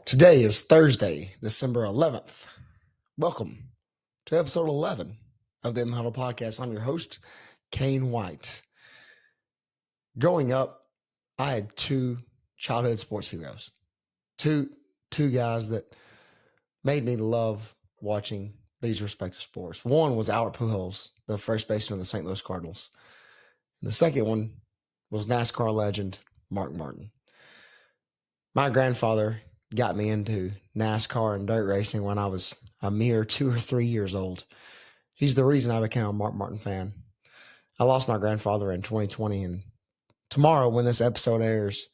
Today is Thursday, December 11th. Welcome to episode 11 of the Huddle podcast. I'm your host, Kane White. Growing up, I had two childhood sports heroes, two guys that made me love watching these respective sports. One was Albert Pujols, the first baseman of the St. Louis Cardinals. And the second one was NASCAR legend Mark Martin. My grandfather got me into NASCAR and dirt racing when I was a mere 2 or 3 years old. He's the reason I became a Mark Martin fan. I lost my grandfather in 2020, and tomorrow when this episode airs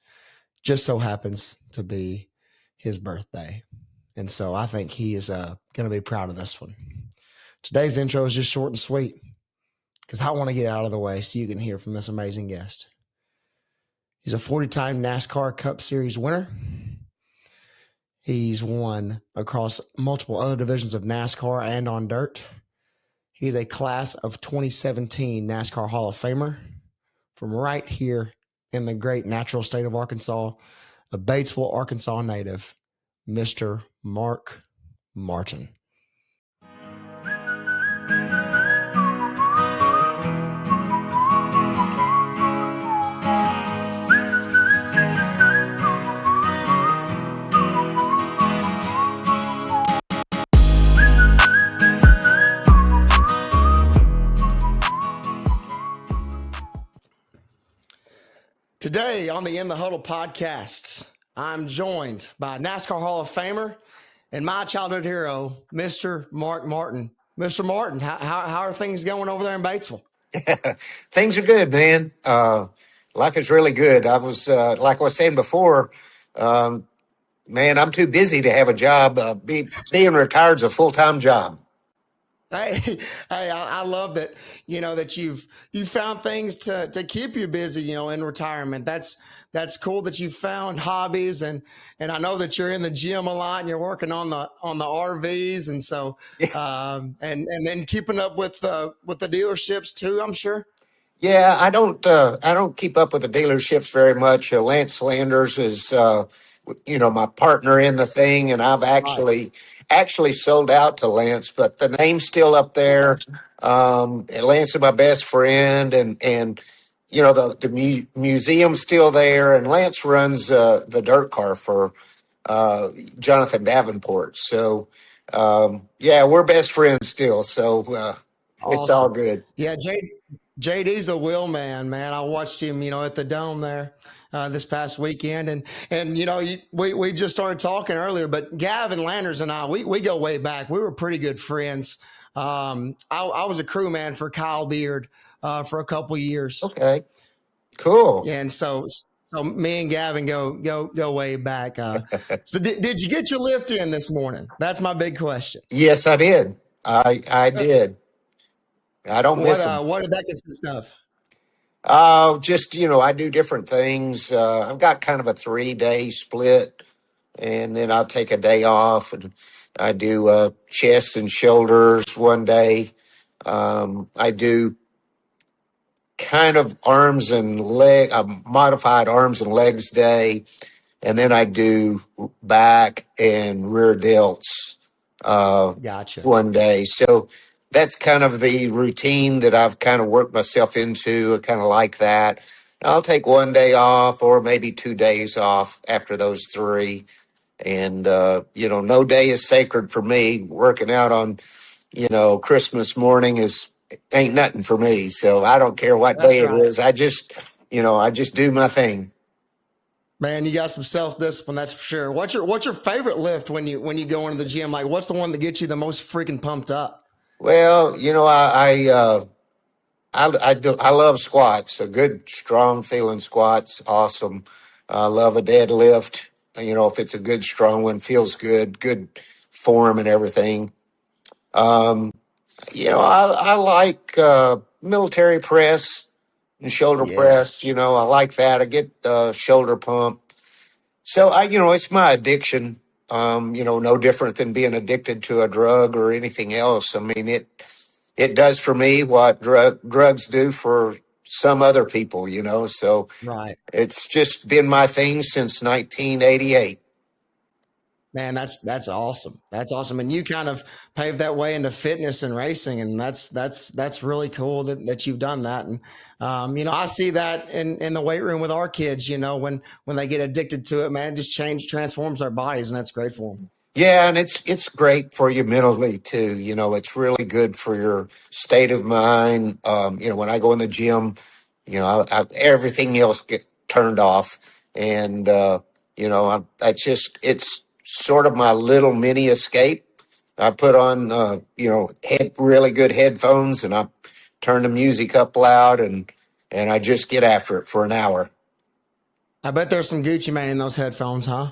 just so happens to be his birthday. And so I think he is going to be proud of this one. Today's intro is just short and sweet because I want to get out of the way so you can hear from this amazing guest. He's a 40-time NASCAR Cup Series winner. He's won across multiple other divisions of NASCAR and on dirt. He's a class of 2017 NASCAR Hall of Famer from right here in the great natural state of Arkansas, a Batesville, Arkansas native, Mr. Mark Martin. Today on the In the Huddle podcast, I'm joined by NASCAR Hall of Famer and my childhood hero, Mr. Mark Martin. Mr. Martin, how are things going over there in Batesville? Things are good, man. Life is really good. I was, like I was saying before, man, I'm too busy to have a job. Being retired is a full-time job. Hey, I love that, that you've found things to keep you busy, in retirement. That's cool that you've found hobbies, and I know that you're in the gym a lot and you're working on the RVs, and so and then keeping up with the dealerships too, I'm sure. Yeah, I don't keep up with the dealerships very much. Lance Landers is, my partner in the thing, and I've Right. actually sold out to Lance, but the name's still up there. And Lance is my best friend, and the museum's still there, and Lance runs the dirt car for Jonathan Davenport. So yeah, we're best friends still. So it's all Awesome. good. Yeah, JD's a wheel man. I watched him, at the Dome there this past weekend, and we just started talking earlier. But Gavin Landers and I, we go way back. We were pretty good friends. I was a crew man for Kyle Beard for a couple of years. Okay, cool. And so me and Gavin go way back. So did you get your lift in this morning? That's my big question. Yes, I did. I did. I don't miss them. What did that consist of? Just I do different things. I've got kind of a 3-day split, and then I'll take a day off, and I do chest and shoulders one day. I do kind of arms and leg, a modified arms and legs day, and then I do back and rear delts Gotcha. one day. So that's kind of the routine that I've kind of worked myself into. I kind of like that. I'll take one day off or maybe 2 days off after those three. And, no day is sacred for me. Working out on, Christmas morning ain't nothing for me. So I don't care what That's day it right. is. I just do my thing. Man, you got some self-discipline, that's for sure. What's your favorite lift when you go into the gym? Like, what's the one that gets you the most freaking pumped up? Well, I love squats. A good, strong feeling squats, awesome. I love a deadlift. If it's a good, strong one, feels good form and everything. I like military press and shoulder press. Yes. I like that. I get shoulder pump. So it's my addiction. No different than being addicted to a drug or anything else. I mean, it does for me what drugs do for some other people, So Right. it's just been my thing since 1988. Man, that's awesome. That's awesome. And you kind of paved that way into fitness and racing, and that's really cool that you've done that. And I see that in the weight room with our kids. When they get addicted to it, man, it just transforms their bodies, and that's great for them. Yeah, and it's great for you mentally too. It's really good for your state of mind. When I go in the gym, everything else get turned off, and I just it's sort of my little mini escape. I put on really good headphones, and I turn the music up loud, and I just get after it for an hour. I bet there's some Gucci Mane in those headphones, huh?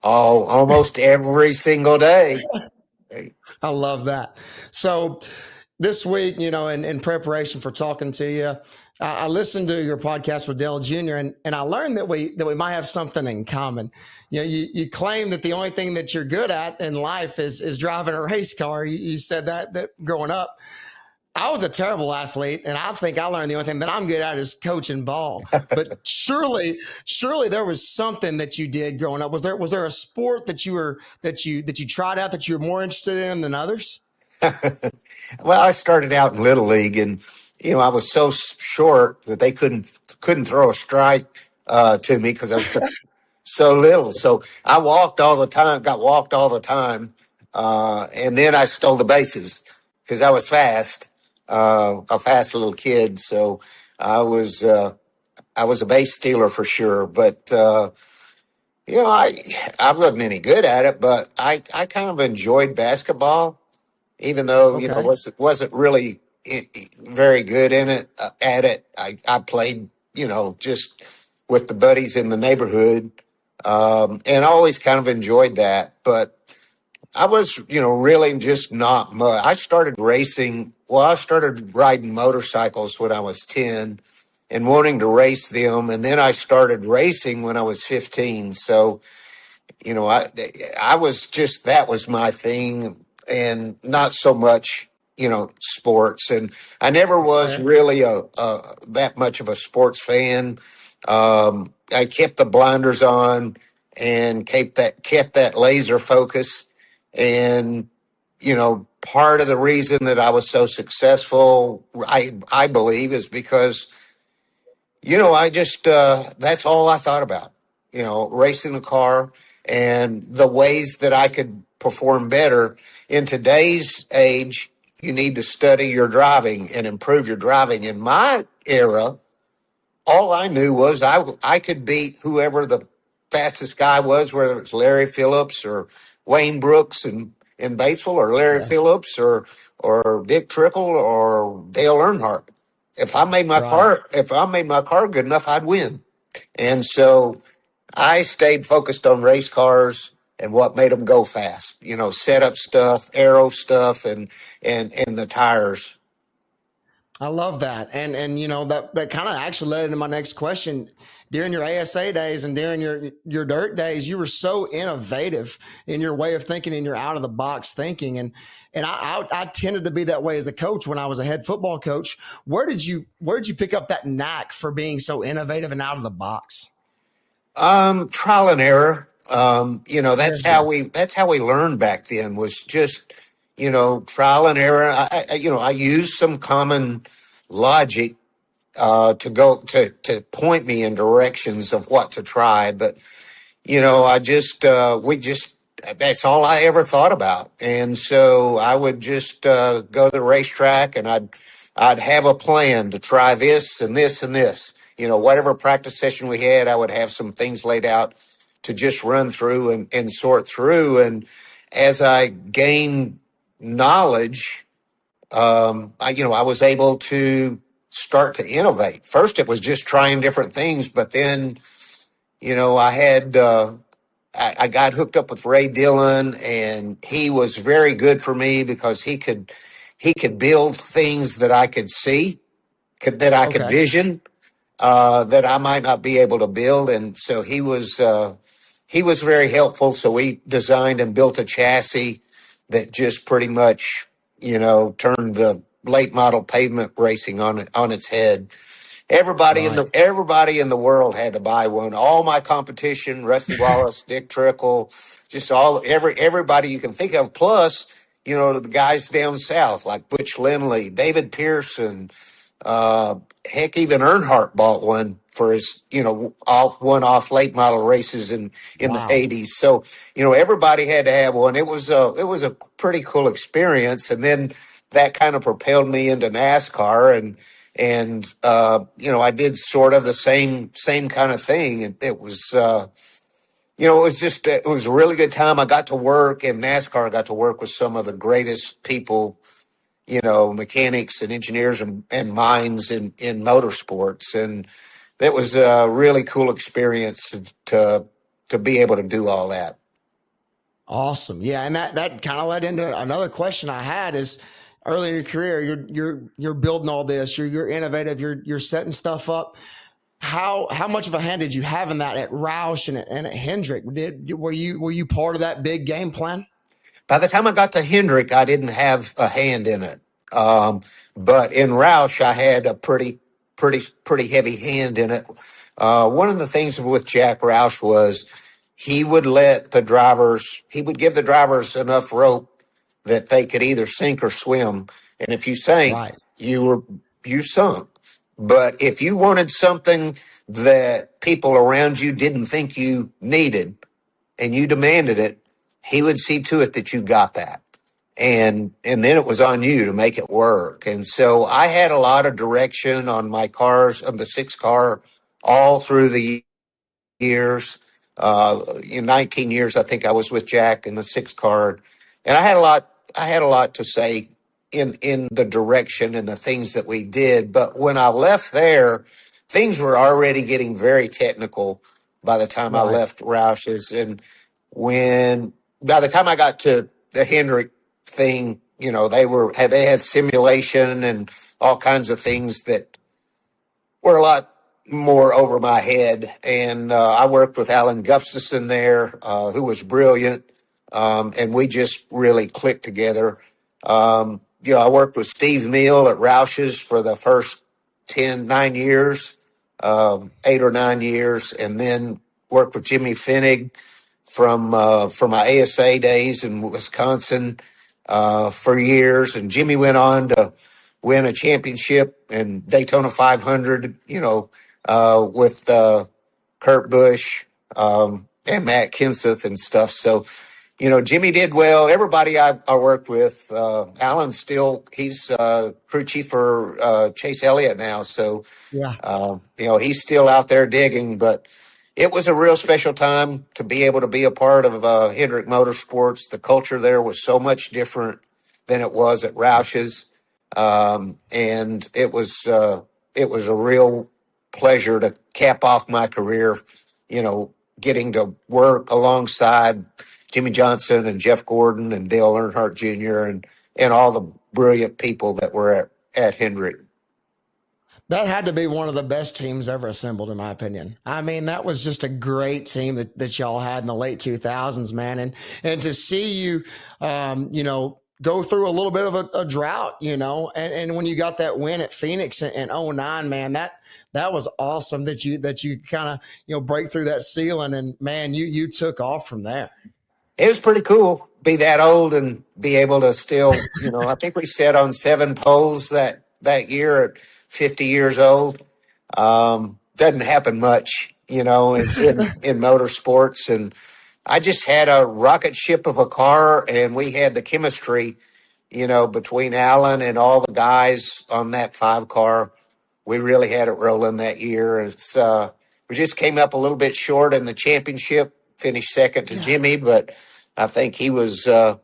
Oh, almost every single day. I love that. So this week, in preparation for talking to you, I listened to your podcast with Dale Jr. and I learned that we might have something in common. You claim that the only thing that you're good at in life is driving a race car. You said that growing up. I was a terrible athlete, and I think I learned the only thing that I'm good at is coaching ball. But surely there was something that you did growing up. Was there a sport that you tried out that you were more interested in than others? Well, I started out in Little League, and I was so short that they couldn't throw a strike to me because I was so little. So I walked all the time, got walked all the time, and then I stole the bases because I was fast, a fast little kid. So I was uh, I was a base stealer for sure. But I wasn't any good at it, but I kind of enjoyed basketball even though Okay. wasn't really very good in it at it. I played just with the buddies in the neighborhood, and I always kind of enjoyed that. But I was really just not much. I started racing. Well, I started riding motorcycles when I was 10 and wanting to race them, and then I started racing when I was 15. So you know, I I was just that was my thing, and not so much sports. And I never was Fair. really a that much of a sports fan. I kept the blinders on and kept that laser focus. And part of the reason that I was so successful, I believe, is because I just, that's all I thought about, racing the car and the ways that I could perform better. In today's age, you need to study your driving and improve your driving. In my era, all I knew was I could beat whoever the fastest guy was, whether it was Larry Phillips or Wayne Brooks in Batesville, or Larry Yeah. Phillips or Dick Trickle or Dale Earnhardt. Right. If I made my car good enough, I'd win. And so I stayed focused on race cars and what made them go fast. Setup stuff, aero stuff, and the tires. I love that. And that kind of actually led into my next question. During your ASA days and during your dirt days, you were so innovative in your way of thinking and your out of the box thinking. And I tended to be that way as a coach when I was a head football coach. Where did you pick up that knack for being so innovative and out of the box? Trial and error. Very good. That's how we learned back then, was just trial and error. I used some common logic to go to point me in directions of what to try. But I just we just that's all I ever thought about. And so I would just go to the racetrack, and I'd have a plan to try this and this and this. Whatever practice session we had, I would have some things laid out to just run through and sort through. And as I gained knowledge, I was able to start to innovate. First, it was just trying different things, but then I had I got hooked up with Ray Dillon, and he was very good for me because he could build things that I could see, that I could Okay. vision, that I might not be able to build. And so he was very helpful. So we designed and built a chassis that just pretty much turned the late model pavement racing on its head. Right. Everybody in the world had to buy one. All my competition, Rusty Wallace, Dick Trickle, just everybody you can think of. Plus, the guys down south like Butch Lindley, David Pearson, heck, even Earnhardt bought one for his, off late model races in the Wow. '80s. So, everybody had to have one. It was a pretty cool experience, and then that kind of propelled me into NASCAR, and I did sort of the same kind of thing. And it was. It was a really good time. I got to work in NASCAR. I got to work with some of the greatest people, mechanics and engineers and minds in motorsports. And that was a really cool experience to be able to do all that. Awesome. Yeah, and that kind of led into another question I had is early in your career, you're building all this, you're innovative, you're setting stuff up. How much of a hand did you have in that at Roush and at Hendrick? Were you part of that big game plan? By the time I got to Hendrick, I didn't have a hand in it. Um, but in Roush, I had a pretty heavy hand in it. One of the things with Jack Roush was he would give the drivers enough rope that they could either sink or swim. And if you sank, Right. you sunk. But if you wanted something that people around you didn't think you needed and you demanded it, he would see to it that you got that. And then it was on you to make it work. And so I had a lot of direction on my cars, on the six car, all through the years. In 19 years, I think I was with Jack in the six car, and I had a lot. I had a lot to say in the direction and the things that we did. But when I left there, things were already getting very technical. By the time I Right. left Roush's, and when by the time I got to the Hendrick thing, they had simulation and all kinds of things that were a lot more over my head. And I worked with Alan Gustafson there, who was brilliant. And we just really clicked together. I worked with Steve Neal at Roush's for the first 9 years, 8 or 9 years, and then worked with Jimmy Finnig from my ASA days in Wisconsin for years. And Jimmy went on to win a championship in Daytona 500, with Kurt Busch and Matt Kenseth and stuff. So, Jimmy did well. Everybody I worked with, Alan he's crew chief for Chase Elliott now. So, Yeah. he's still out there digging, but it was a real special time to be able to be a part of Hendrick Motorsports. The culture there was so much different than it was at Roush's, and it was a real pleasure to cap off my career. Getting to work alongside Jimmy Johnson and Jeff Gordon and Dale Earnhardt Jr. and all the brilliant people that were at Hendrick. That had to be one of the best teams ever assembled, in my opinion. I mean, that was just a great team that y'all had in the late 2000s, man. And to see you, go through a little bit of a drought, and when you got that win at Phoenix in '09, man, that was awesome that you kind of, break through that ceiling, and man, you took off from there. It was pretty cool be that old and be able to still, I think we sat on seven poles that year at 50 years old. Doesn't happen much, in motorsports. And I just had a rocket ship of a car, and we had the chemistry, between Alan and all the guys on that five car. We really had it rolling that year. We just came up a little bit short in the championship, finished second to Yeah. Jimmy, but I think he was on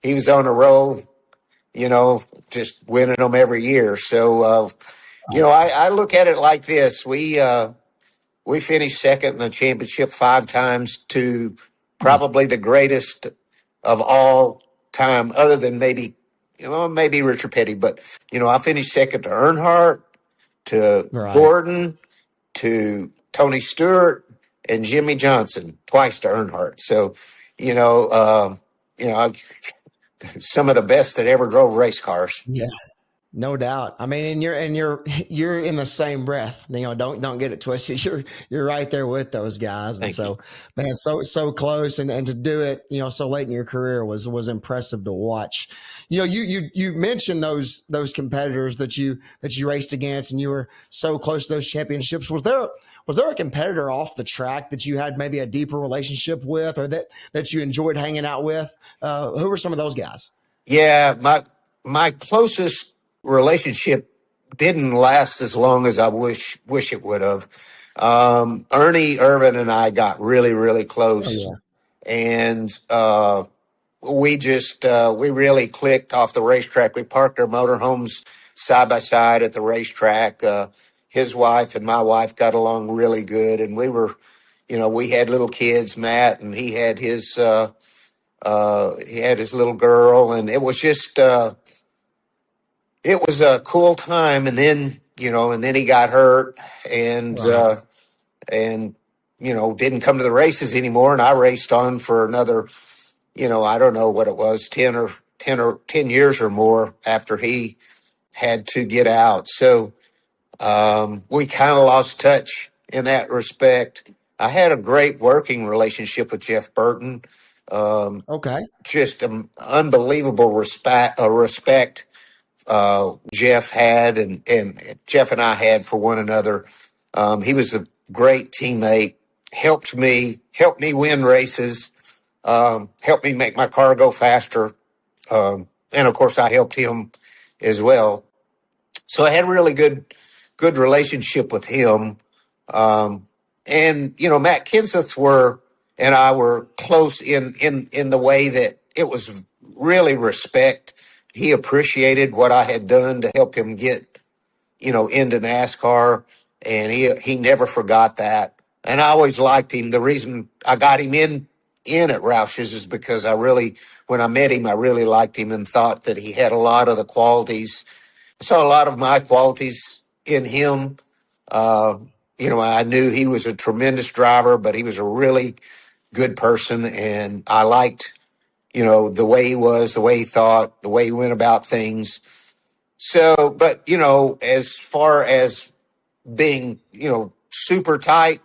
a roll, just winning them every year. So I look at it like this: we finished second in the championship 5 times to Mm. probably the greatest of all time, other than maybe Richard Petty. But I finished second to Earnhardt, to Right. Gordon, to Tony Stewart, and Jimmy Johnson, twice to Earnhardt. So, you know, um, some of the best that ever drove race cars. Yeah. No doubt. I mean, and you're in the same breath. Don't get it twisted. You're right there with those guys, and Thank you. so man, so close, and to do it, so late in your career was impressive to watch. You mentioned those competitors that you raced against, and you were so close to those championships. Was there a competitor off the track that you had maybe a deeper relationship with, or that you enjoyed hanging out with? Who were some of those guys? Yeah, my closest relationship didn't last as long as I wish it would have. Ernie Irvin and I got really really Oh close, yeah. and we really clicked off the racetrack. We parked our motorhomes side by side at the racetrack. His wife and my wife got along really good, and we had little kids, Matt, and he had his little girl, and it was a cool time. And then he got hurt, and Right. didn't come to the races anymore. And I raced on for another, I don't know what it was, 10 years or more after he had to get out. So we kind of lost touch in that respect. I had a great working relationship with Jeff Burton. Um, Okay. just unbelievable respect Jeff had, and Jeff and I had for one another. He was a great teammate. Helped me win races. Helped me make my car go faster. And of course, I helped him as well. So I had a really good relationship with him. Um, and Matt Kenseth and I were close in the way that it was really respect. He appreciated what I had done to help him get into NASCAR, and he never forgot that. And I always liked him. The reason I got him in at Roush's is because when I met him, I really liked him and thought that he had a lot of the qualities. I saw a lot of my qualities in him. Uh, I knew he was a tremendous driver, but he was a really good person, and I liked, the way he was, the way he thought, the way he went about things. So, but as far as being, super tight,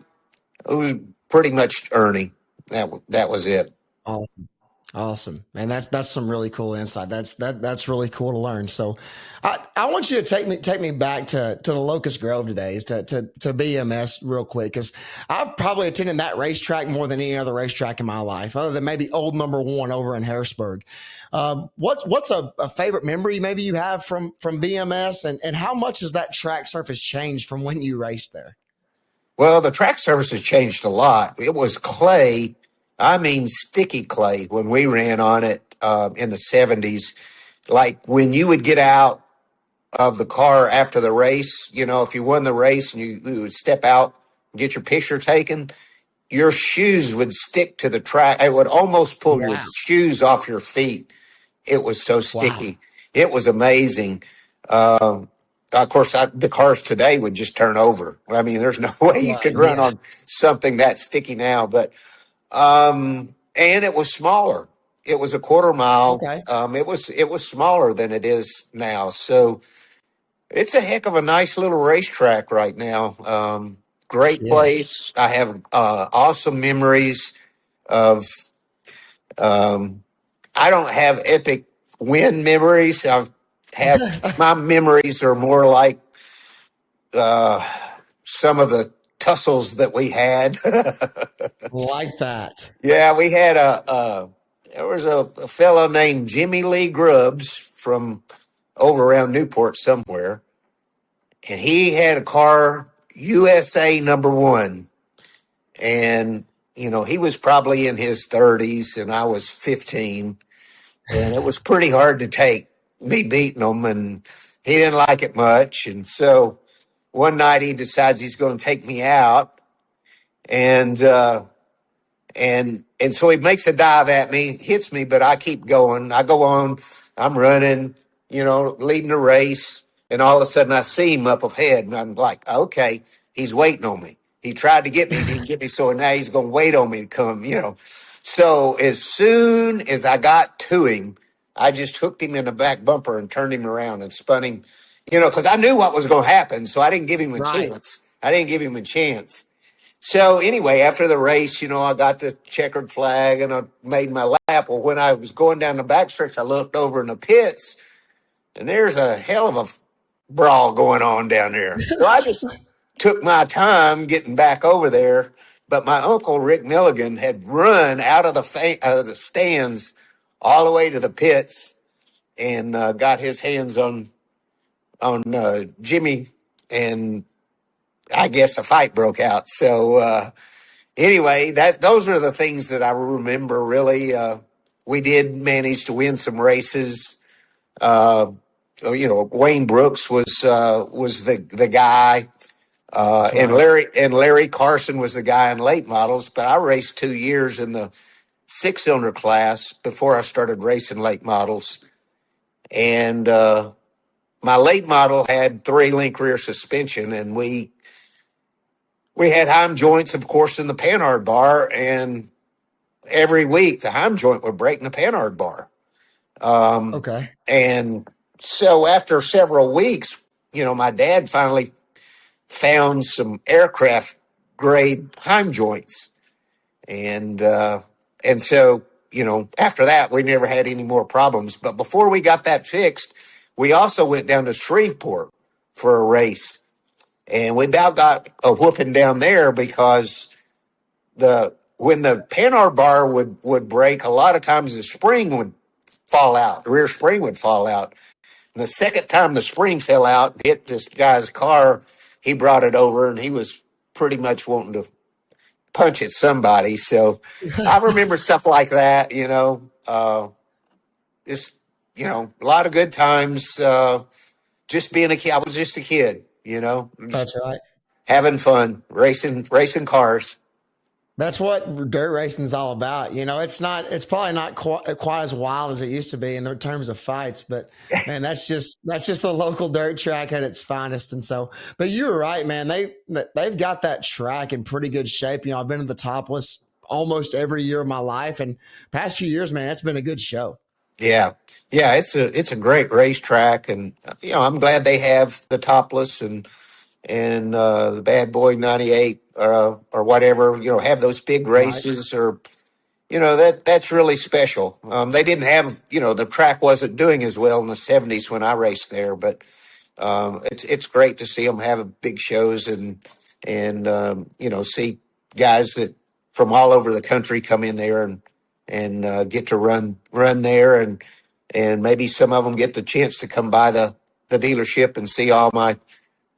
it was pretty much Ernie. That was it. Awesome. Awesome. And that's some really cool insight. That's really cool to learn. So I want you to take me back to the Locust Grove today, to BMS real quick, because I've probably attended that racetrack more than any other racetrack in my life, other than maybe old number one over in Harrisburg. What's a favorite memory maybe you have from BMS, and how much has that track surface changed from when you raced there? Well, the track surface has changed a lot. It was clay, I mean sticky clay, when we ran on it in the 70s. Like when you would get out of the car after the race, if you won the race and you would step out and get your picture taken, your shoes would stick to the track. It would almost pull your Wow. shoes off your feet. It was so Wow. sticky. It was amazing. Of course, the cars today would just turn over. I mean, there's no way you could run Yeah. on something that sticky now. But and it was smaller. It was a quarter mile. Okay. It was smaller than it is now. So it's a heck of a nice little racetrack right now. Great Yes. place. I have awesome memories of. Um, I don't have epic win memories. My memories are more like uh, some of the tussles that we had. Like that. Yeah, we had there was a fellow named Jimmy Lee Grubbs from over around Newport somewhere, and he had a car USA number one, and he was probably in his 30s, and I was 15, and it was pretty hard to take me beating him, and he didn't like it much, and so one night he decides he's going to take me out, and so he makes a dive at me, hits me, but I keep going. I go on. I'm running, leading the race, and all of a sudden I see him up ahead, and I'm like, okay, he's waiting on me. He tried to get me, didn't get me, so now he's going to wait on me to come. So as soon as I got to him, I just hooked him in the back bumper and turned him around and spun him, because I knew what was going to happen. So I didn't give him a Right. chance. I didn't give him a chance. So anyway, after the race, I got the checkered flag and I made my lap. Well, when I was going down the backstretch, I looked over in the pits and there's a hell of a brawl going on down there. So I just took my time getting back over there. But my uncle Rick Milligan had run out of the stands all the way to the pits and got his hands on Jimmy, and I guess a fight broke out. So anyway, those are the things that I remember. Really, we did manage to win some races. Uh, Wayne Brooks was the guy. That's And right. Larry Carson was the guy in late models, but I raced 2 years in the 6-cylinder class before I started racing late models. And my late model had 3-link rear suspension, and we had heim joints, of course, in the Panhard bar, and every week the heim joint would break in the Panhard bar. Um, Okay. and so after several weeks, my dad finally found some aircraft grade heim joints. And so, after that, we never had any more problems. But before we got that fixed, we also went down to Shreveport for a race. And we about got a whooping down there because when the Panhard bar would break, a lot of times the spring would fall out, the rear spring would fall out. And the second time the spring fell out and hit this guy's car, he brought it over and he was pretty much wanting to punch at somebody. So I remember stuff like that, just, a lot of good times. Just being a kid. I was just a kid, That's just right. having fun, racing cars. That's what dirt racing is all about. It's probably not quite as wild as it used to be in terms of fights, but man, that's just the local dirt track at its finest. And so, but you were right, man. They've got that track in pretty good shape. I've been to the Topless almost every year of my life, and past few years, man, it's been a good show. Yeah. Yeah. It's a great racetrack. And, I'm glad they have the Topless and the Bad Boy 98 or whatever, have those big Right. races or, that's really special. They didn't have, the track wasn't doing as well in the 70s when I raced there, but it's great to see them have big shows and see guys that from all over the country come in there and get to run there and maybe some of them get the chance to come by the dealership and see all my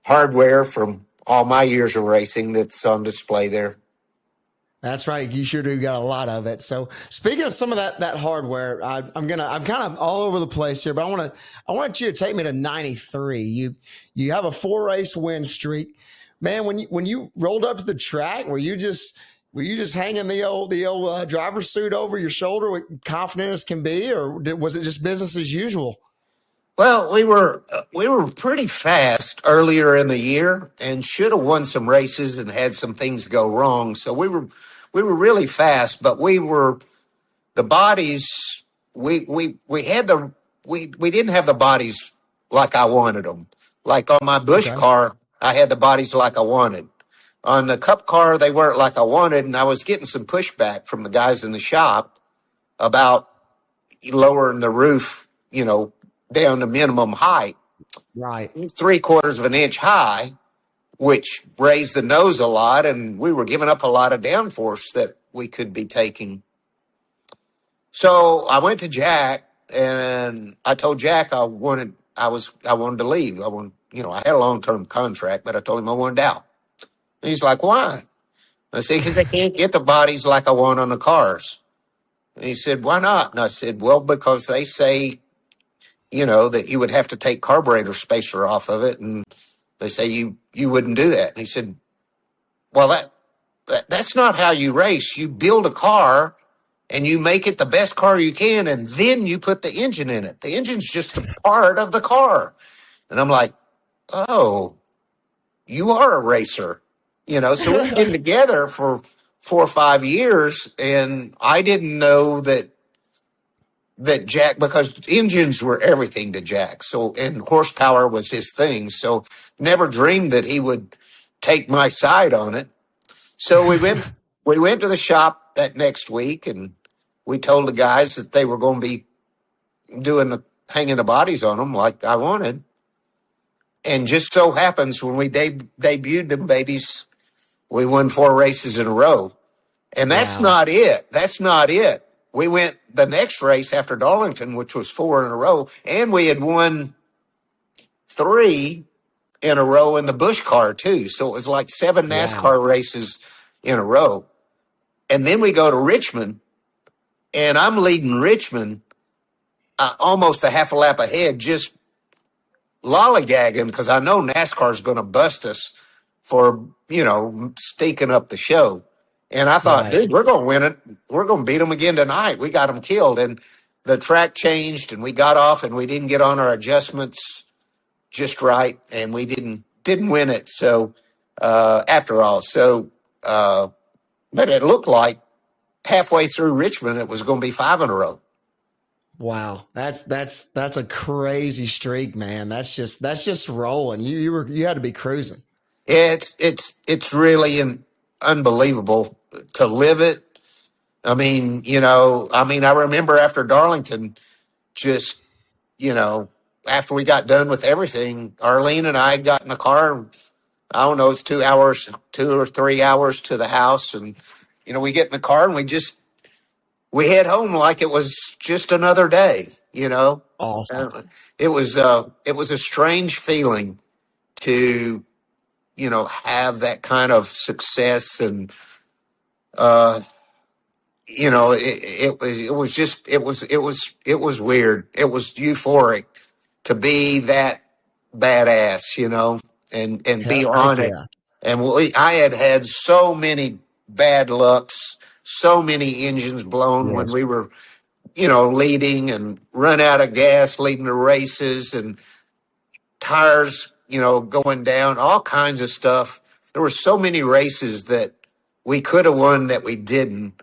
hardware from all my years of racing that's on display there. That's right. You sure do got a lot of it. So speaking of some of that hardware, I'm kind of all over the place here, but I want you to take me to '93. You have a 4 race win streak, man. When you rolled up to the track, were you just hanging the old driver's suit over your shoulder with confident as can be, or was it just business as usual? Well, we were pretty fast earlier in the year and should have won some races and had some things go wrong. So we were really fast, but we were the bodies. We had we didn't have the bodies like I wanted them. Like on my Bush Okay. car, I had the bodies like I wanted. On the Cup car, they weren't like I wanted, and I was getting some pushback from the guys in the shop about lowering the roof, down to minimum height, Right. 3/4 of an inch high, which raised the nose a lot, and we were giving up a lot of downforce that we could be taking. So I went to Jack and I told Jack I wanted to leave. I had a long-term contract, but I told him I wanted out. And he's like, "Why?" I said, "Because I can't get the bodies like I want on the cars." And he said, "Why not?" And I said, "Well, because they say, that you would have to take carburetor spacer off of it, and they say you wouldn't do that." And he said, "Well, that's not how you race. You build a car and you make it the best car you can, and then you put the engine in it. The engine's just a part of the car." And I'm like, "Oh, you are a racer." So we've been together for 4 or 5 years, and I didn't know that Jack, because engines were everything to Jack. So, and horsepower was his thing. So, never dreamed that he would take my side on it. So we went to the shop that next week, and we told the guys that they were going to be doing hanging the bodies on them like I wanted. And just so happens when we debuted them babies, we won 4 races in a row. And that's Wow. not it. That's not it. We went the next race after Darlington, which was 4 in a row, and we had won 3 in a row in the Busch car too. So it was like 7 Wow. NASCAR races in a row. And then we go to Richmond, and I'm leading Richmond almost a half a lap ahead, just lollygagging because I know NASCAR's going to bust us for, stinking up the show. And I thought, Right. dude, we're going to win it. We're going to beat them again tonight. We got them killed. And the track changed, and we got off, and we didn't get on our adjustments just right, and we didn't win it. So after all, but it looked like halfway through Richmond, it was going to be 5 in a row. Wow. That's a crazy streak, man. That's just rolling. You had to be cruising. It's really unbelievable to live it. I remember after Darlington, just, after we got done with everything, Arlene and I got in the car. I don't know, it's 2 hours, 2 or 3 hours to the house. And, we get in the car and we head home like it was just another day. Awesome. It was a strange feeling to, have that kind of success. And, it was weird. It was euphoric to be that badass, and be Heck on it. yeah. And I had so many bad lucks, so many engines blown when Yes. we were, leading, and run out of gas leading the races, and tires, going down, all kinds of stuff. There were so many races that we could have won that we didn't.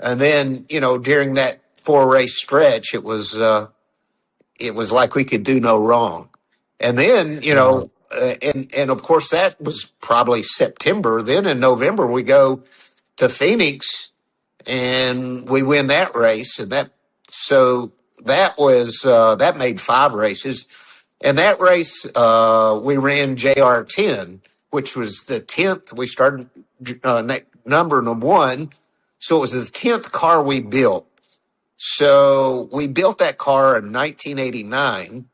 And then, during that 4 race stretch, it was like we could do no wrong. And then, Right. and of course that was probably September. Then in November we go to Phoenix and we win that race. So that made 5 races. And that race, we ran JR10, which was the 10th. We started number 1. So it was the 10th car we built. So we built that car in 1989,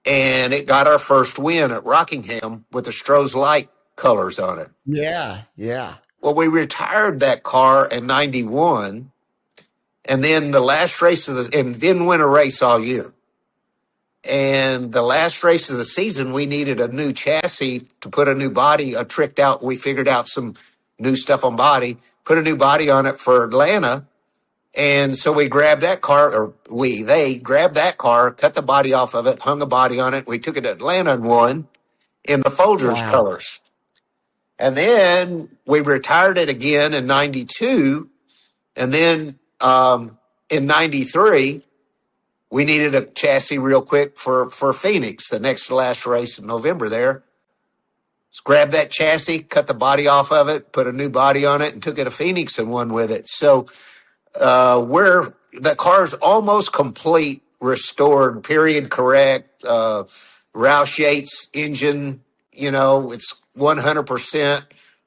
and it got our first win at Rockingham with the Stroh's Light colors on it. Yeah. Yeah. Well, we retired that car in 91, and then the last race and didn't win a race all year. And the last race of the season, we needed a new chassis to put a new body, we figured out some new stuff on body, put a new body on it for Atlanta. And so we grabbed that car, they grabbed that car, cut the body off of it, hung a body on it. We took it to Atlanta and won in the Folgers Wow. colors. And then we retired it again in 92. And then in 93, we needed a chassis real quick for Phoenix, the next to last race in November there. Just grabbed that chassis, cut the body off of it, put a new body on it, and took it to Phoenix and won with it. So the car's almost complete, restored, period correct. Roush Yates engine, it's 100%,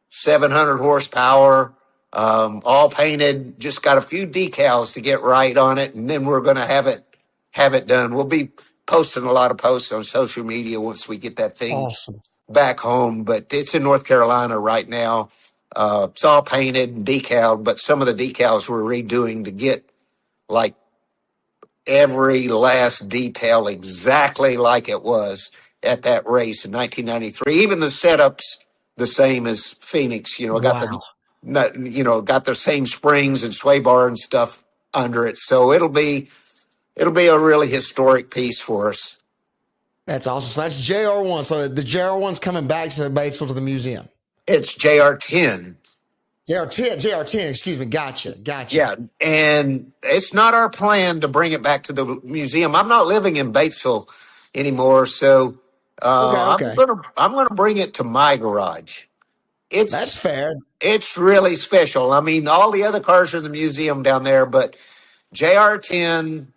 700 horsepower, all painted. Just got a few decals to get right on it, and then we're going to have it done. We'll be posting a lot of posts on social media once we get that thing Awesome. back home, but it's in North Carolina right now. It's all painted and decaled, but some of the decals we're redoing to get like every last detail exactly like it was at that race in 1993. Even the setup's the same as Phoenix. Wow. Got the same springs and sway bar and stuff under it. So it'll be a really historic piece for us. That's awesome. So that's JR1. So the JR1's coming back to Batesville to the museum. It's JR10. JR10, excuse me. Gotcha. Yeah, and it's not our plan to bring it back to the museum. I'm not living in Batesville anymore, so Okay. I'm gonna bring it to my garage. That's It's fair. it's really special. I mean, all the other cars are in the museum down there, but JR10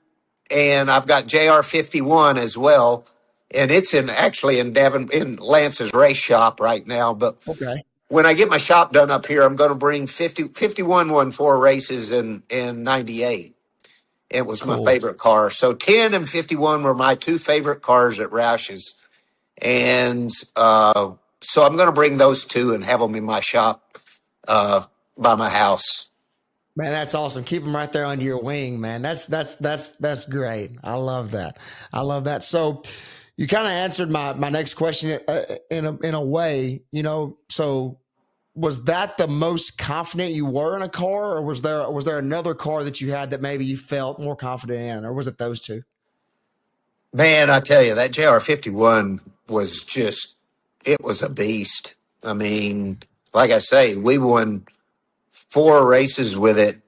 and I've got JR51 as well, and it's in actually in Devon in Lance's race shop right now. But Okay. when I get my shop done up here, I'm going to bring 51 won 4 races in '98. It was my Cool. favorite car. So 10 and 51 were my two favorite cars at Roush's. And so I'm going to bring those two and have them in my shop by my house. Man, that's awesome. Keep them right there under your wing, man. That's great. I love that. I love that. So you kind of answered my next question in a way, so was that the most confident you were in a car, or was there another car that you had that maybe you felt more confident in, or was it those two? Man, I tell you, that JR51 was just, it was a beast. I mean, like I say, we won 4 races with it.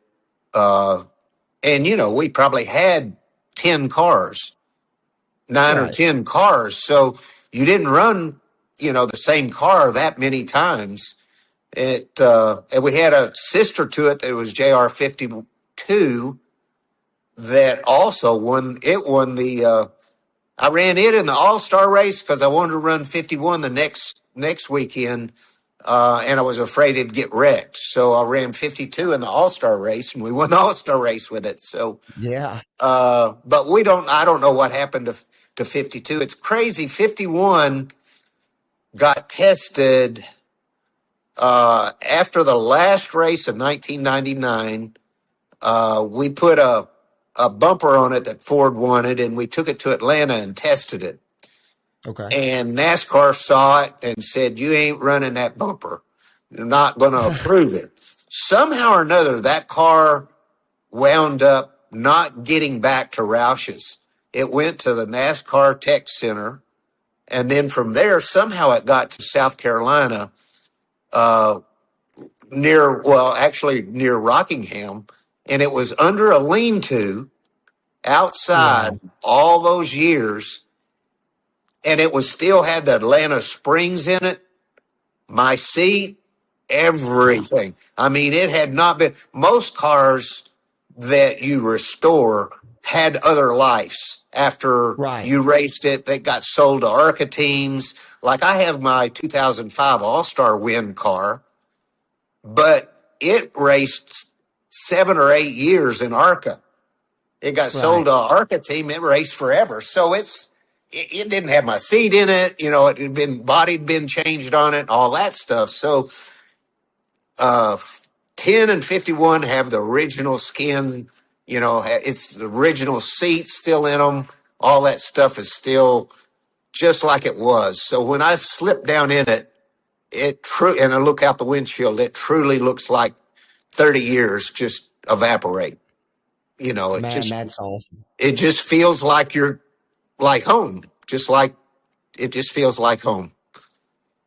And, we probably had 10 cars, 9 or Right. 10 cars. So you didn't run, the same car that many times. And we had a sister to it that was JR52 that also won I ran it in the All Star race because I wanted to run 51 the next weekend, and I was afraid it'd get wrecked. So I ran 52 in the All Star race, and we won the All Star race with it. So, Yeah. but we don't. I don't know what happened to 52. It's crazy. 51 got tested after the last race of 1999. We put a bumper on it that Ford wanted, and we took it to Atlanta and tested it. Okay. And NASCAR saw it and said, "You ain't running that bumper. You're not going to approve it." Somehow or another, that car wound up not getting back to Roush's. It went to the NASCAR Tech Center. And then from there, somehow it got to South Carolina, actually near Rockingham. And it was under a lean to Wow. outside all those years. And it was still had the Atlanta Springs in it, my seat, Wow. everything. I mean, it had not been, most cars that you restore had other lives after Right. you raced it. They got sold to ARCA teams. Like I have my 2005 All Star Win car, but it raced 7 or 8 years in ARCA. It got sold Right. to an ARCA team. It raced forever. So it didn't have my seat in it. It had been body had been changed on it, all that stuff. So uh, 10 and 51 have the original skin. It's the original seat still in them. All that stuff is still just like it was. So when I slip down in it, and I look out the windshield, it truly looks like 30 years just evaporate. You know, it Man, just that's awesome. it just feels like you're like home, just like it just feels like home.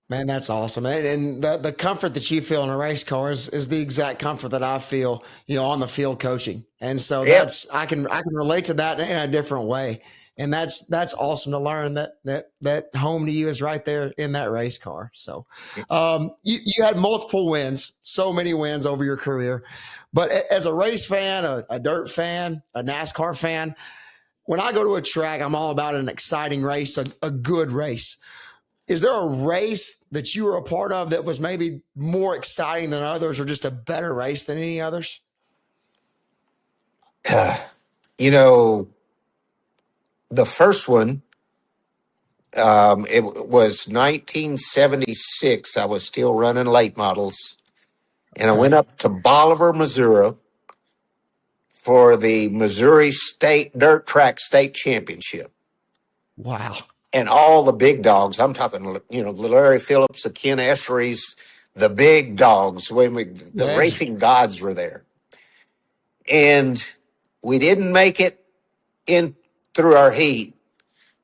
Man, that's awesome. And the comfort that you feel in a race car is the exact comfort that I feel, on the field coaching. And so Yeah. I can relate to that in a different way. And that's awesome to learn that home to you is right there in that race car. So you had multiple wins, so many wins over your career. But as a race fan, a dirt fan, a NASCAR fan, when I go to a track, I'm all about an exciting race, a good race. Is there a race that you were a part of that was maybe more exciting than others, or just a better race than any others? You know, the first one, it was 1976. I was still running late models, and I went Okay. up to Bolivar, Missouri for the Missouri State Dirt Track State Championship. Wow. And all the big dogs, I'm talking, the Larry Phillips, the Ken Esseries, the big dogs, the Yeah. racing gods were there. And we didn't make it in through our heat.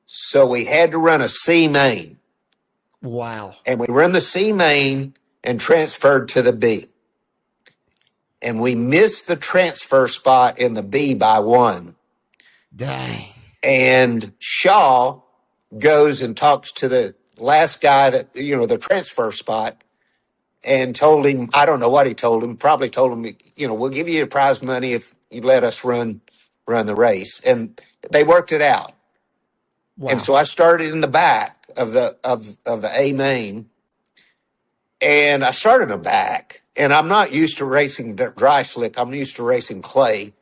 So we had to run a C main. Wow. And we run the C main and transferred to the B. and we missed the transfer spot in the B by one. Dang. And Shaw goes and talks to the last guy that, the transfer spot, and told him, I don't know what he told him, probably told him, we'll give you your prize money if you let us run the race. And they worked it out. And Wow. so I started in the back of the A main, and I started in the back. And I'm not used to racing dry slick. I'm used to racing clay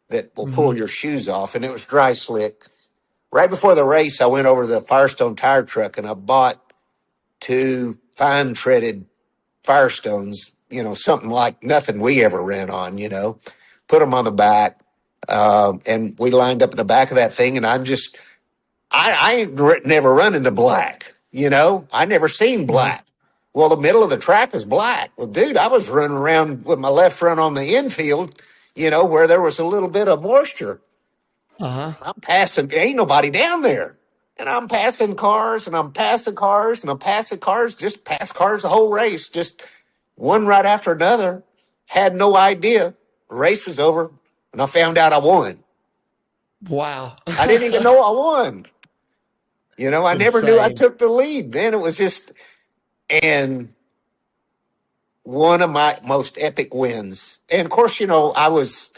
that will Mm-hmm. pull your shoes off. And it was dry slick. Right before the race, I went over to the Firestone tire truck and I bought two fine treaded Firestones, something like nothing we ever ran on, put them on the back. And we lined up in the back of that thing. And I ain't never run in the black, I never seen Mm-hmm. black. Well, the middle of the track is black. Well, dude, I was running around with my left front on the infield, where there was a little bit of moisture. Uh-huh. I'm passing, ain't nobody down there. And I'm passing cars and I'm passing cars and I'm passing cars, just past cars the whole race, just one right after another. Had no idea. The race was over and I found out I won. Wow. I didn't even know I won. I never knew I Insane. took the lead. Then it was just, and one of my most epic wins. And of course, I was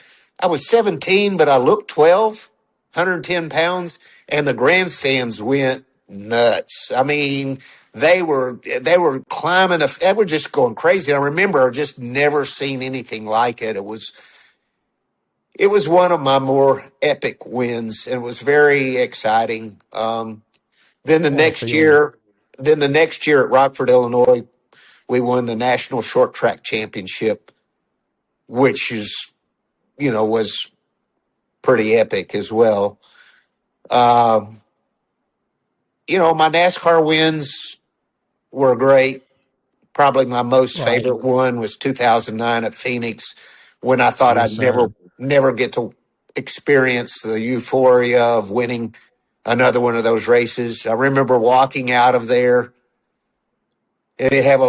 17, but I looked 12, 110 pounds, and the grandstands went nuts. I mean, they were climbing, they were just going crazy. I remember just never seen anything like it. It was one of my more epic wins, and it was very exciting. Then the What a next feeling. year, then the next year at Rockford, Illinois, we won the national short track championship, which was pretty epic as well. Um, my NASCAR wins were great. Probably my most Right. favorite one was 2009 at Phoenix, when I thought Yes, I'd sir. never get to experience the euphoria of winning another one of those races. I remember walking out of there. It had a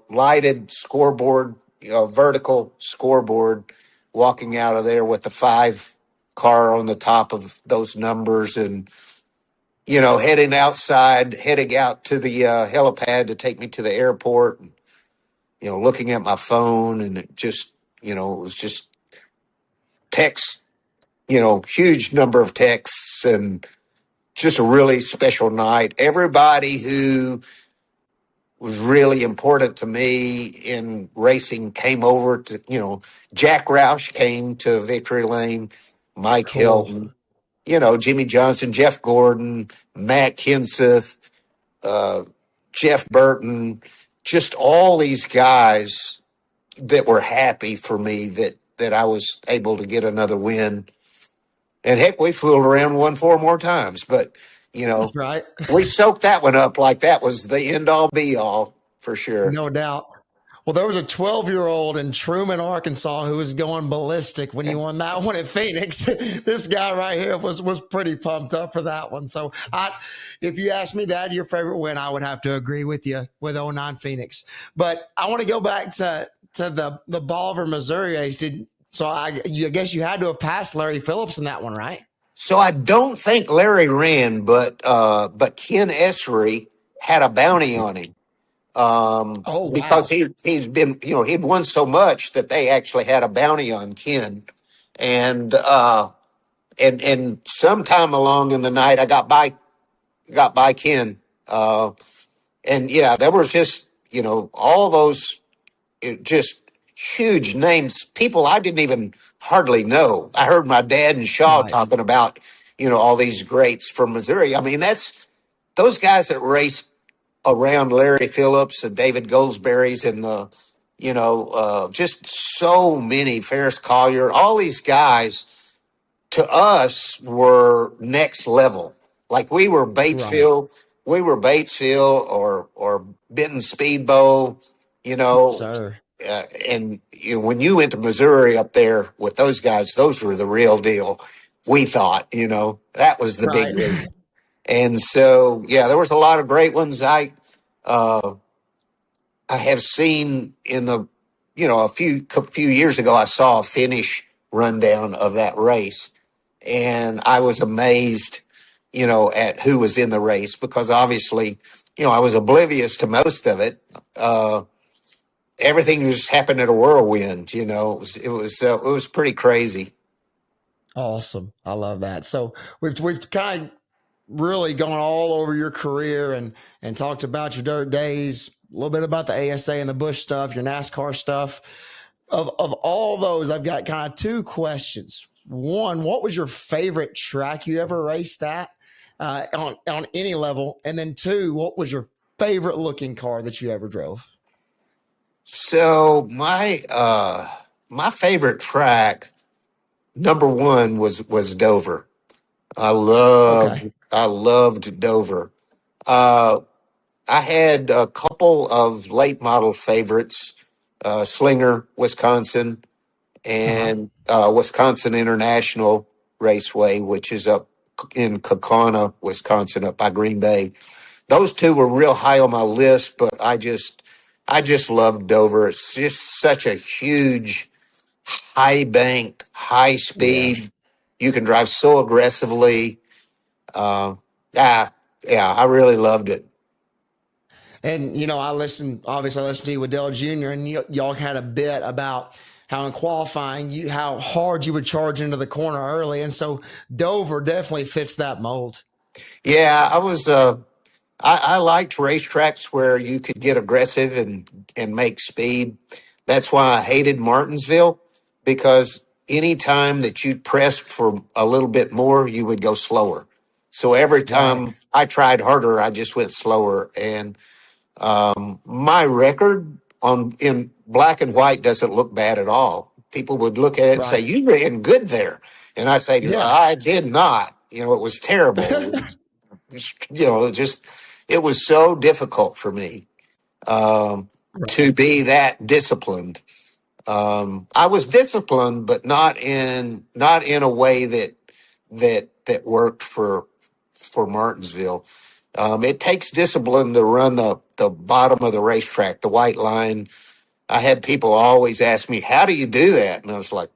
lighted scoreboard, vertical scoreboard. Walking out of there with the 5 car on the top of those numbers, and heading out to the helipad to take me to the airport. And, looking at my phone, and it was just texts. Huge number of texts, and just a really special night. Everybody who was really important to me in racing came over to, Jack Roush came to Victory Lane, Mike Cool. Hilton, Jimmy Johnson, Jeff Gordon, Matt Kenseth, uh, Jeff Burton, just all these guys that were happy for me that I was able to get another win. And heck, we fooled around, won 4 more times, but you That's know, right. we soaked that one up like that was the end all be all for sure. No doubt. Well, there was a 12-year-old in Truman, Arkansas, who was going ballistic when you won that one at Phoenix. This guy right here was pretty pumped up for that one. So, if you ask me that your favorite win, I would have to agree with you with '09 Phoenix. But I want to go back to the Bolivar, Missouri race. I guess you had to have passed Larry Phillips in that one, right? So I don't think Larry ran, but Ken Essery had a bounty on him, Oh, because wow. he's been, he'd won so much that they actually had a bounty on Ken. And uh and and sometime along in the night, I got by Ken. And yeah, there was just, all those, just huge names, people I didn't even hardly know. I heard my dad and Shaw Right. talking about, all these greats from Missouri. I mean, that's those guys that raced around Larry Phillips and David Goldsberry's, and just so many, Ferris Collier, all these guys to us were next level. Like Right. We were Batesville or Benton Speedbowl, you Yes, know, sir. and when you went to Missouri up there with those guys, those were the real deal. We thought, that was the big Right. league. And so, yeah, there was a lot of great ones. Uh, I have seen in the a few years ago, I saw a finish rundown of that race, and I was amazed, at who was in the race because obviously, I was oblivious to most of it. Everything just happened in a whirlwind. It was pretty crazy. Awesome. I love that. So we've kind of really gone all over your career and talked about your dirt days, a little bit about the ASA and the Bush stuff, your NASCAR stuff. Of all those, I've got kind of two questions. One, what was your favorite track you ever raced at on any level? And then two, what was your favorite looking car that you ever drove? So my favorite track, number one, was Dover. I Okay. loved I loved Dover. Uh, I had a couple of late model favorites, Slinger, Wisconsin, Uh huh. and Wisconsin International Raceway, which is up in Kaukauna, Wisconsin, up by Green Bay. Those two were real high on my list, but I just love Dover. It's just such a huge, high banked, high Yeah. speed. You can drive so aggressively. Uh, ah, yeah, I really loved it. And obviously I listened to you with Dale Jr. and y'all had a bit about how in qualifying how hard you would charge into the corner early. And so Dover definitely fits that mold. Yeah, I liked racetracks where you could get aggressive and make speed. That's why I hated Martinsville because any time that you pressed for a little bit more, you would go slower. So every Right. time I tried harder, I just went slower. And my record on in black and white doesn't look bad at all. People would look at it and say, Right. "You ran good there," and I say, Yeah. "I did not." It was terrible. Just it was so difficult for me to Right. be that disciplined. I was disciplined, but not in a way that worked for Martinsville. It takes discipline to run the bottom of the racetrack, the white line. I had people always ask me, "How do you do that?" And I was like,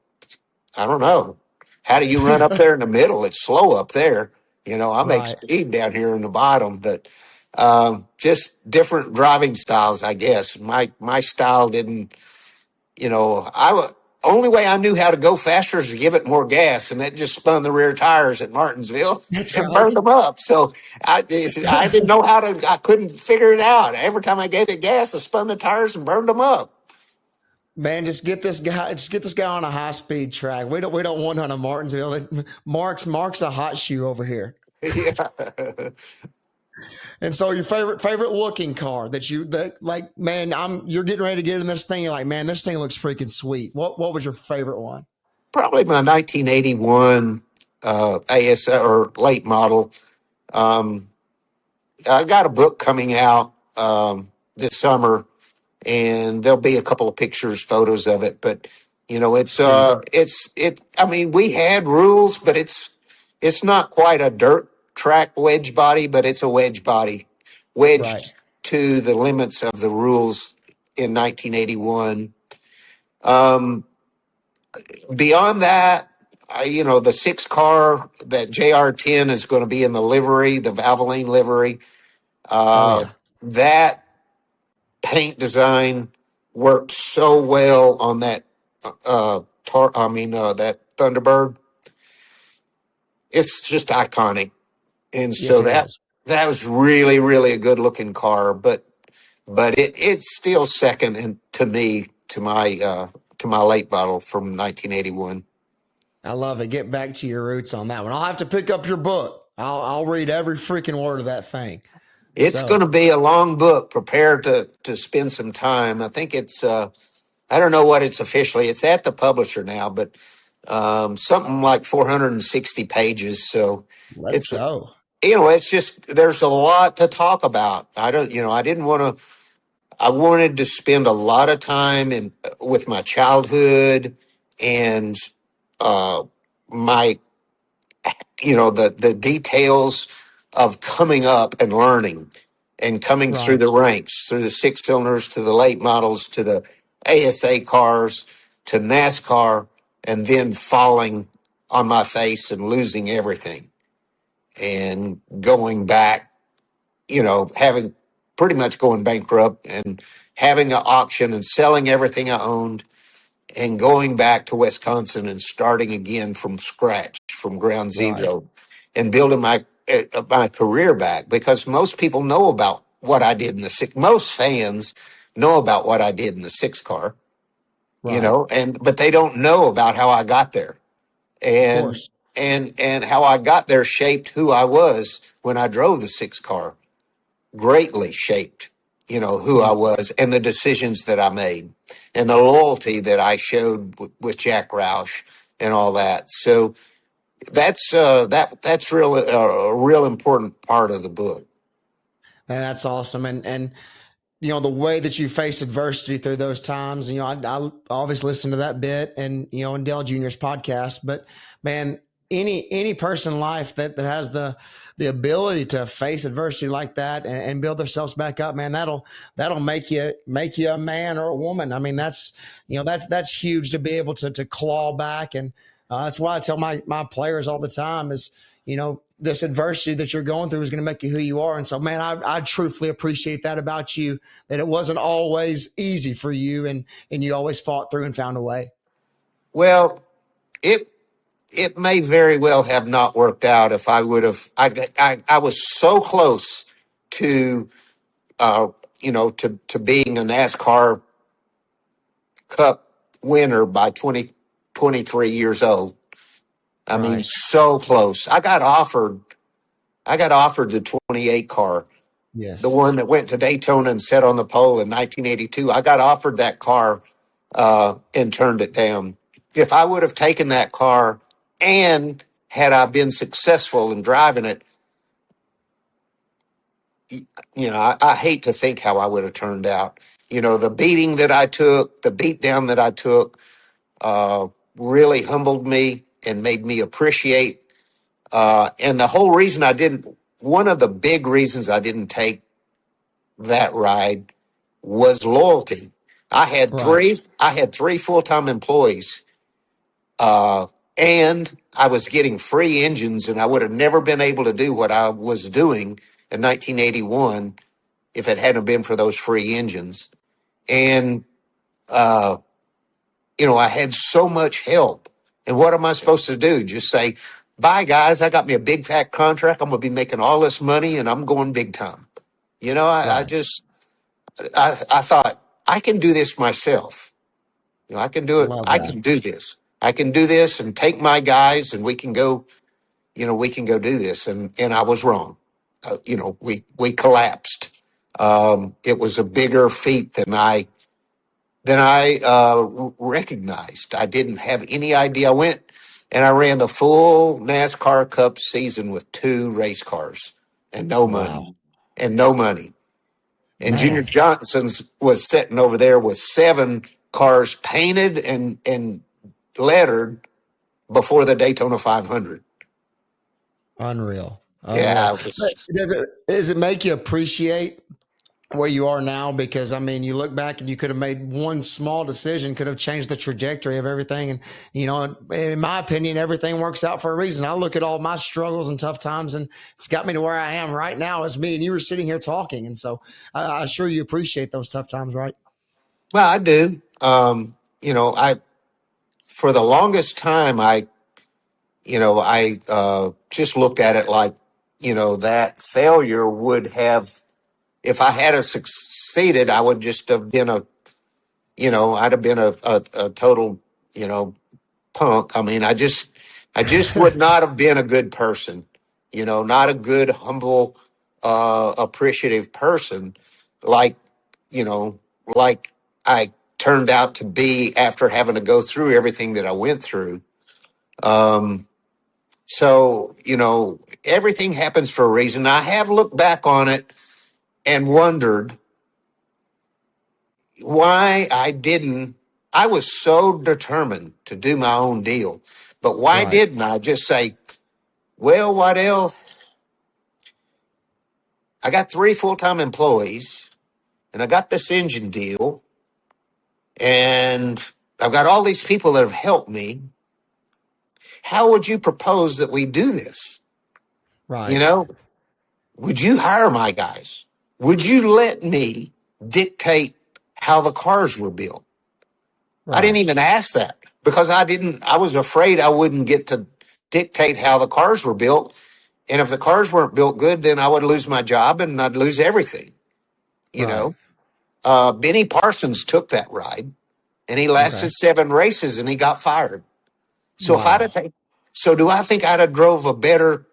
"I don't know. How do you run up there in the middle? It's slow up there. I make Right. speed down here in the bottom, but just different driving styles, I guess. My style didn't, only way I knew how to go faster is to give it more gas, and that just spun the rear tires at Martinsville That's and burned right. them up. So I didn't know how to. I couldn't figure it out. Every time I gave it gas, I spun the tires and burned them up. Man, just get this guy on a high speed track. We don't want him on a Martinsville. Mark's a hot shoe over here. Yeah. And so your favorite looking car that like, man, you're getting ready to get in this thing. You're like, man, this thing looks freaking sweet. What was your favorite one? Probably my 1981 AS or late model. Um, I got a book coming out this summer, and there'll be a couple of pictures, photos of it. But it's Sweet. it. I mean, we had rules, but it's not quite a dirt track wedge body, but it's a wedge body, Right. wedged to the limits of the rules in 1981. Um, Beyond that, the six car that JR10 is going to be in the livery, the Valvoline livery. Oh Uh, yeah. that paint design worked so well on that. That Thunderbird. It's just iconic, and Yes, so it that is. that was really, really a good looking car. But it's still second to me to my late model from 1981. I love it. Get back to your roots on that one. I'll have to pick up your book. I'll read every freaking word of that thing. It's going So to be a long book. Prepare to spend some time. I think it's I don't know what it's officially. It's at the publisher now, but something like 460 pages. So let's it's go. it's just there's a lot to talk about. I don't I didn't want to. I wanted to spend a lot of time with my childhood and uh, my the details of coming up and learning and coming through Right. the ranks, through the six cylinders to the late models to the ASA cars to NASCAR, and then falling on my face and losing everything and going back, having pretty much going bankrupt and having an auction and selling everything I owned and going back to Wisconsin and starting again from scratch, from ground Right. zero, and building my career back. Because most people know about what I did in the six. Most fans know about what I did in the six car, Right. and but they don't know about how I got there, Of and course. and how I got there shaped who I was when I drove the six car. Greatly shaped, who I Yeah. was and the decisions that I made and the loyalty that I showed with Jack Roush and all that. So that's real a real important part of the book. Man, that's awesome. And the way that you faced adversity through those times. I always listen to that bit and in Dale Jr.'s podcast. But man, any person in life that has the ability to face adversity like that and build themselves back up, man, that'll make you a man or a woman. I mean, that's huge to be able to claw back. And that's why I tell my players all the time is, this adversity that you're going through is going to make you who you are. And so, man, I truthfully appreciate that about you, that it wasn't always easy for you, and you always fought through and found a way. Well, it it may very well have not worked out if I would have. I was so close to uh, to being a NASCAR Cup winner by 23 years old. I mean, Right. so close. I got offered the 28 car, the Yes. one that went to Daytona and set on the pole in 1982. I got offered that car and turned it down. If I would have taken that car and had I been successful in driving it, I hate to think how I would have turned out. The beating that I took, the beat down that I took, uh, really humbled me and made me appreciate. And the whole reason one of the big reasons I didn't take that ride was loyalty. Right. I had three full time employees, uh, and I was getting free engines, and I would have never been able to do what I was doing in 1981 if it hadn't been for those free engines. And uh, I had so much help. And what am I supposed to do? Just say, bye, guys. I got me a big fat contract. I'm going to be making all this money and I'm going big time. I Right. just, I thought, I can do this myself. I can do it. Love I that. can do this. I can do this and take my guys and we can go do this. And I was wrong. We collapsed. It was a bigger feat than I recognized. I didn't have any idea. I went and I ran the full NASCAR Cup season with two race cars and no money, Wow. and no money. And Junior Man, Johnson's was sitting over there with seven cars painted and lettered before the Daytona 500. unreal. Yeah, Unreal. it was. But does it make you appreciate where you are now? Because I mean, you look back and you could have made one small decision, could have changed the trajectory of everything. And in my opinion, everything works out for a reason. I look at all my struggles and tough times, and it's got me to where I am right now as me and you were sitting here talking. And so I sure you appreciate those tough times, right? Well, I do. I for the longest time I just looked at it like, that failure would have, if I had have succeeded, I would just have been I'd have been a total, you know, punk. I mean, I just would not have been a good person, not a good, humble, appreciative person like, like I turned out to be after having to go through everything that I went through. Um, So, everything happens for a reason. I have looked back on it and wondered why I didn't. I was so determined to do my own deal. But why Right. didn't I just say, well, Waddell, I got three full time employees and I got this engine deal. and I've got all these people that have helped me. How would you propose that we do this? You Right. know, would you hire my guys? Would you let me dictate how the cars were built? I didn't Right. even ask that because I was afraid I wouldn't get to dictate how the cars were built. And if the cars weren't built good, then I would lose my job and I'd lose everything, you Right. know. Benny Parsons took that ride and he Okay. lasted 7 races and he got fired. So if I'd Wow. have taken, so do I think I'd have drove better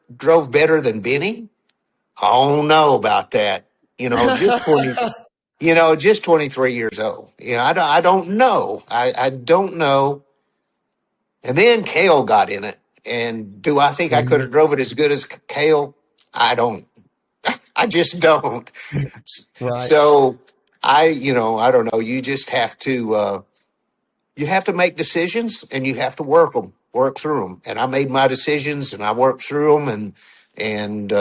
than Benny? I don't know about that. Just 23 years old. I don't know. I don't know. And then Kale got in it. And do I think I could Mhm. have drove it as good as Kale? I don't. I just don't. Right. So I don't know. You just have to make decisions and you have to work through them. And I made my decisions and I worked through them and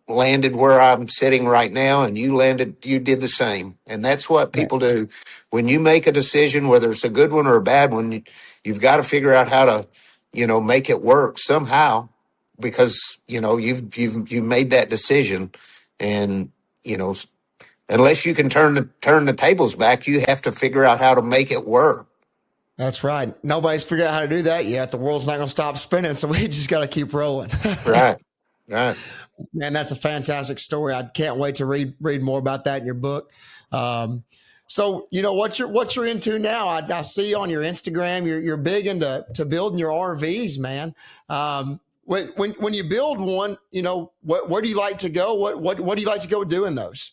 landed where I'm sitting right now. And you did the same. And that's what Man, people do. When you make a decision, whether it's a good one or a bad one, you've got to figure out how to, make it work somehow because, you've made that decision and, you know, unless you can turn the tables back, you have to figure out how to make it work. that's right. Nobody's figured out how to do that yet. The world's not going to stop spinning, so we just got to keep rolling. Right. Right. Man, that's a fantastic story. I can't wait to read more about that in your book. Um, so what you're into now. I see on your Instagram you're big into building your RVs, man. When you build one, where do you like to go? What do you like to go do in those?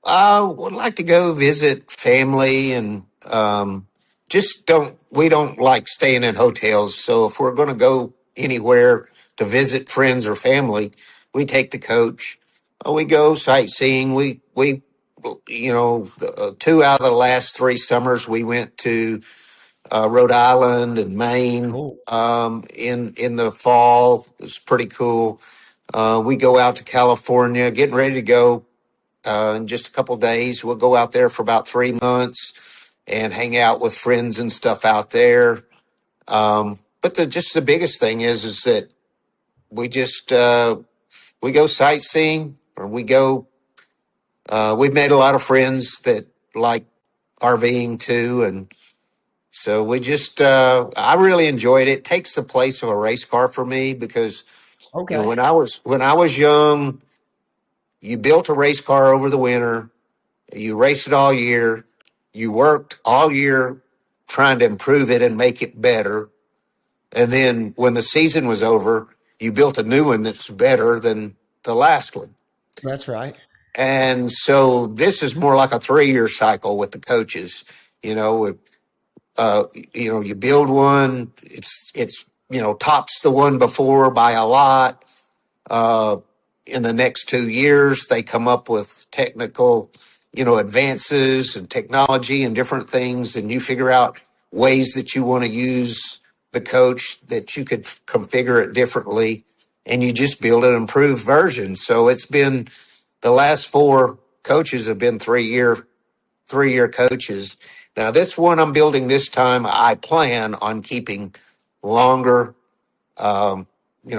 I would like to go visit family and just we don't like staying in hotels. So if we're going to go anywhere to visit friends or family, we take the coach. We go sightseeing. Two out of the last 3 summers we went to Rhode Island and Maine Cool. in the fall. It was pretty cool. We go out to California, getting ready to go in just a couple days. We'll go out there for about 3 months and hang out with friends and stuff out there. But the biggest thing is that we just we go sightseeing or we go. We've made a lot of friends that like RVing too, and so we just I really enjoyed it. It takes the place of a race car for me because Okay, when I was young, you built a race car over the winter. You raced it all year. You worked all year trying to improve it and make it better. And then when the season was over, you built a new one that's better than the last one. that's right. And so this is more like a 3-year cycle with the coaches. You know, you build one, tops the one before by a lot. Uh, in the next 2 years, they come up with technical, advances and technology and different things, and you figure out ways that you want to use the coach that you could configure it differently, and you just build an improved version. So it's been the last 4 coaches have been 3-year coaches. Now this one I'm building this time, I plan on keeping longer, um,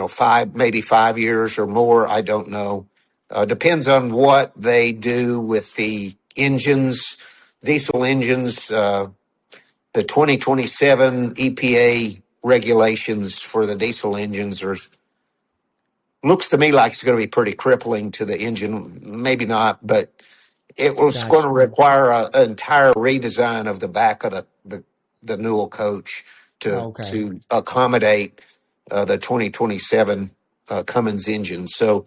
5 years or more. I don't know. Depends on what they do with the engines, diesel engines. The 2027 EPA regulations for the diesel engines looks to me like it's going to be pretty crippling to the engine. Maybe not, but it was going Gotcha. to require an entire redesign of the back of the Newell coach Okay, to accommodate the 2027 Cummins engine. So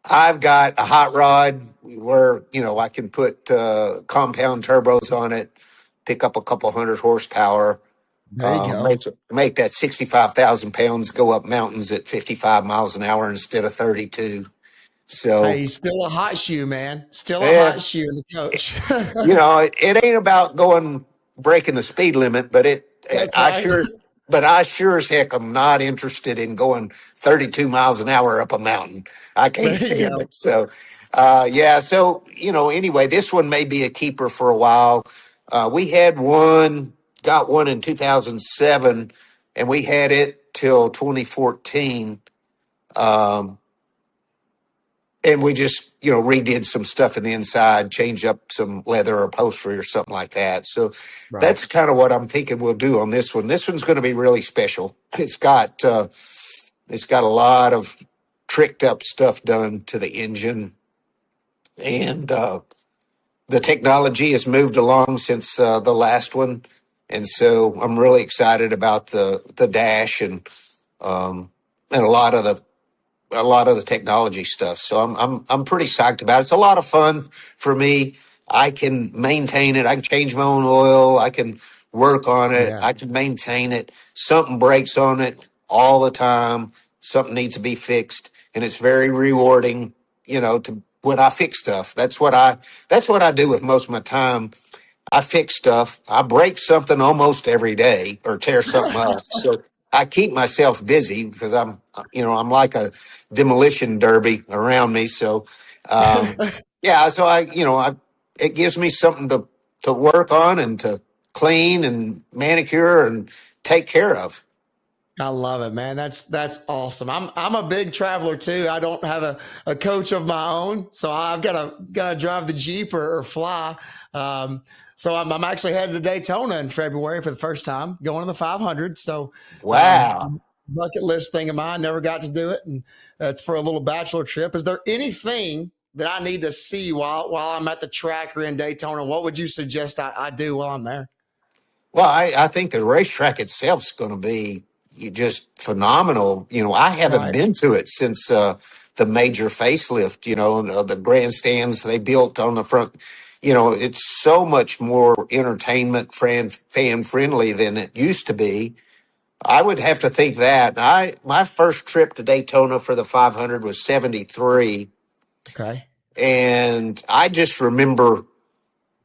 I've got a hot rod where I can put compound turbos on it, pick up a couple hundred horsepower, there you go. make that 65,000 pounds go up mountains at 55 miles an hour instead of 32. Hey, So he's still a hot shoe, man. Still a yeah, hot shoe in the coach. it ain't about going breaking the speed limit, but That's I right. sure, but I sure as heck am not interested in going 32 miles an hour up a mountain. I can't There you stand go. it. So, yeah. So anyway, this one may be a keeper for a while. We had one, got one in 2007, and we had it till 2014. Um, and we just, redid some stuff in the inside, changed up some leather or upholstery or something like that. So Right. that's kind of what I'm thinking we'll do on this one. This one's going to be really special. It's got a lot of tricked up stuff done to the engine, and the technology has moved along since the last one, and so I'm really excited about the dash and a lot of the technology stuff. So I'm pretty psyched about it. It's a lot of fun for me. I can maintain it. I can change my own oil. I can work on it. Yeah. I can maintain it. Something breaks on it all the time. Something needs to be fixed, and it's very rewarding. To when I fix stuff. That's what I do with most of my time. I fix stuff. I break something almost every day or tear something up. So I keep myself busy because I'm like a demolition derby around me. So, yeah, so it gives me something to work on and to clean and manicure and take care of. I love it, man. That's awesome. I'm a big traveler too. I don't have a coach of my own, so I've got to drive the Jeep or fly. Um, so I'm actually headed to Daytona in February for the first time, going to the 500. So it's a Wow. bucket list thing of mine. Never got to do it, and it's for a little bachelor trip. Is there anything that I need to see while I'm at the track or in Daytona? What would you suggest I do while I'm there? Well, I think the racetrack itself is going to be just phenomenal. I haven't Right. been to it since the major facelift, and the grandstands they built on the front. It's so much more entertainment fan friendly than it used to be. I would have to think that. My first trip to Daytona for the 500 was 73, Okay. and I just remember,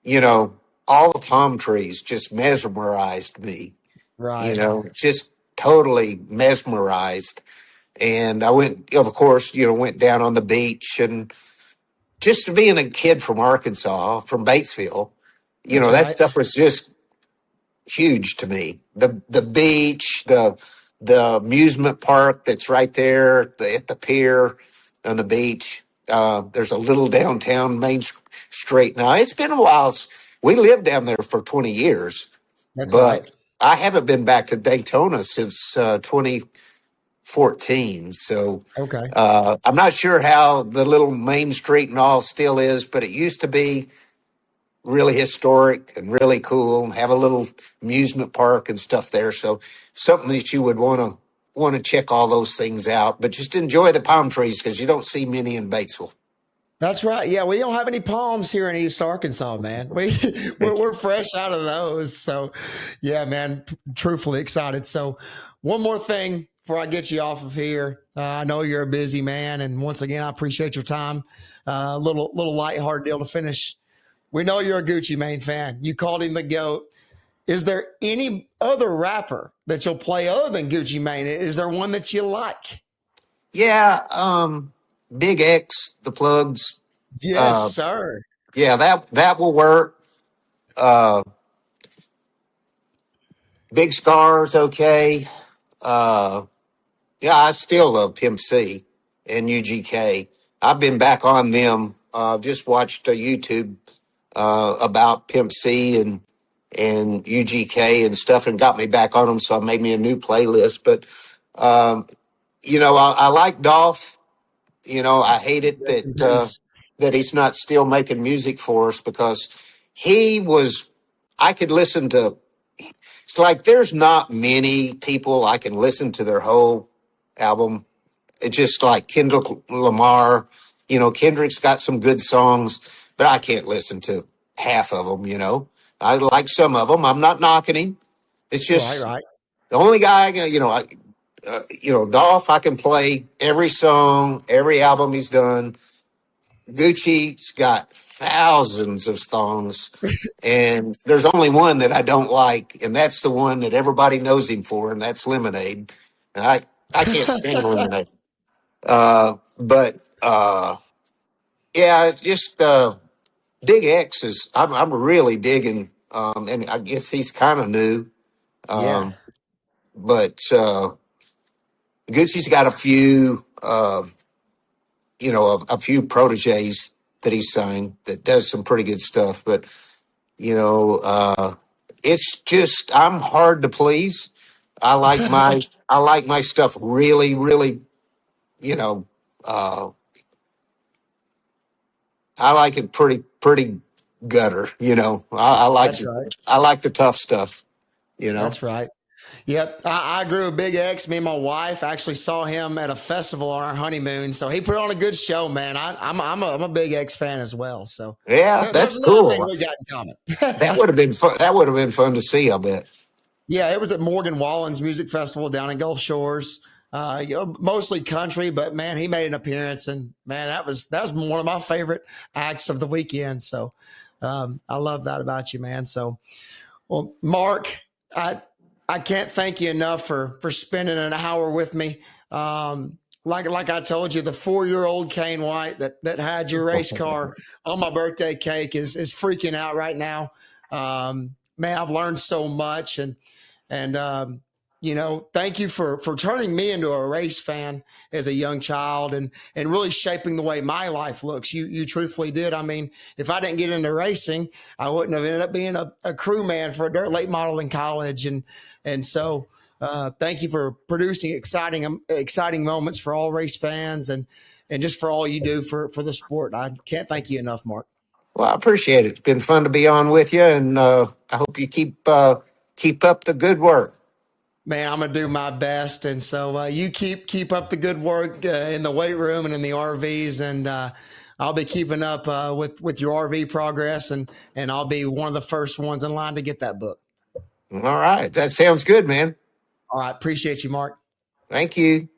you know, all the palm trees just mesmerized me, Right. just totally mesmerized. And I went, of course, went down on the beach, and just being a kid from Arkansas, from Batesville, That's that right. stuff was just huge to me. The beach, the amusement park that's right there at the pier on the beach. There's a little downtown Street. Now it's been a while. We lived down there for 20 years, That's right. but I haven't been back to Daytona since 2014. So Okay. I'm not sure how the little Main Street and all still is, but it used to be really historic and really cool and have a little amusement park and stuff there. So something that you would want to check all those things out, but just enjoy the palm trees because you don't see many in Batesville. That's right. Yeah, we don't have any palms here in East Arkansas, man. We're fresh out of those. So, yeah, man, truthfully excited. So, one more thing before I get you off of here. I know you're a busy man, and once again, I appreciate your time. Little lighthearted deal to finish. We know you're a Gucci Mane fan. You called him the goat. Is there any other rapper that you'll play other than Gucci Mane? Is there one that you like? Yeah, Big X, the plugs. Yes, Uh, sir. yeah, that will work. Uh, Big Scars, okay. Uh, yeah, I still love Pimp C and UGK. I've been back on them. Just watched a YouTube about Pimp C and UGK and stuff, and got me back on them. So I made me a new playlist. But um, I like Dolph. I hate it Rest in peace. that he's not still making music for us because he was. I could listen to. It's like there's not many people I can listen to their whole album. It's just like Kendrick Lamar. Kendrick's got some good songs, but I can't listen to half of them. I like some of them. I'm not knocking him. It's Right, just right. the only guy. Dolph. I can play every song, every album he's done. Gucci's got thousands of songs, and there's only one that I don't like, and that's the one that everybody knows him for, and that's Lemonade. And I can't stand Lemonade. But yeah, just Big X is. I'm really digging. And I guess he's kind of new. Yeah, But Gucci's got a few, a few proteges that he's signed that does some pretty good stuff. But you know, it's just I'm hard to please. I like my stuff really, really. You know, uh, I like it pretty gutter. that's right. I like the tough stuff. You know. That's right. Yep, I grew a Big X. Me and my wife actually saw him at a festival on our honeymoon, so he put on a good show, man. I'm a Big X fan as well. So Yeah, there's that's another thing cool. we got in common. That would have been fun. That would have been fun to see. I bet. Yeah, it was at Morgan Wallen's Music Festival down in Gulf Shores. Mostly country, but man, he made an appearance, and man, that was one of my favorite acts of the weekend. So I love that about you, man. So well, Mark, I I can't thank you enough for spending an hour with me. Like I told you, the 4-year-old Kane White that had your race car on my birthday cake is freaking out right now. Man, I've learned so much, and thank you for turning me into a race fan as a young child and really shaping the way my life looks. You truthfully did. I mean, if I didn't get into racing, I wouldn't have ended up being a crew man for a dirt late model in college, and so thank you for producing exciting moments for all race fans and just for all you do for the sport. I can't thank you enough, Mark. Well, I appreciate it. It's been fun to be on with you, and I hope you keep up the good work. Man, I'm gonna do my best, and so you keep up the good work in the weight room and in the RVs, and I'll be keeping up with your RV progress, and I'll be one of the first ones in line to get that book. All right, that sounds good, man. All right, appreciate you, Mark. Thank you.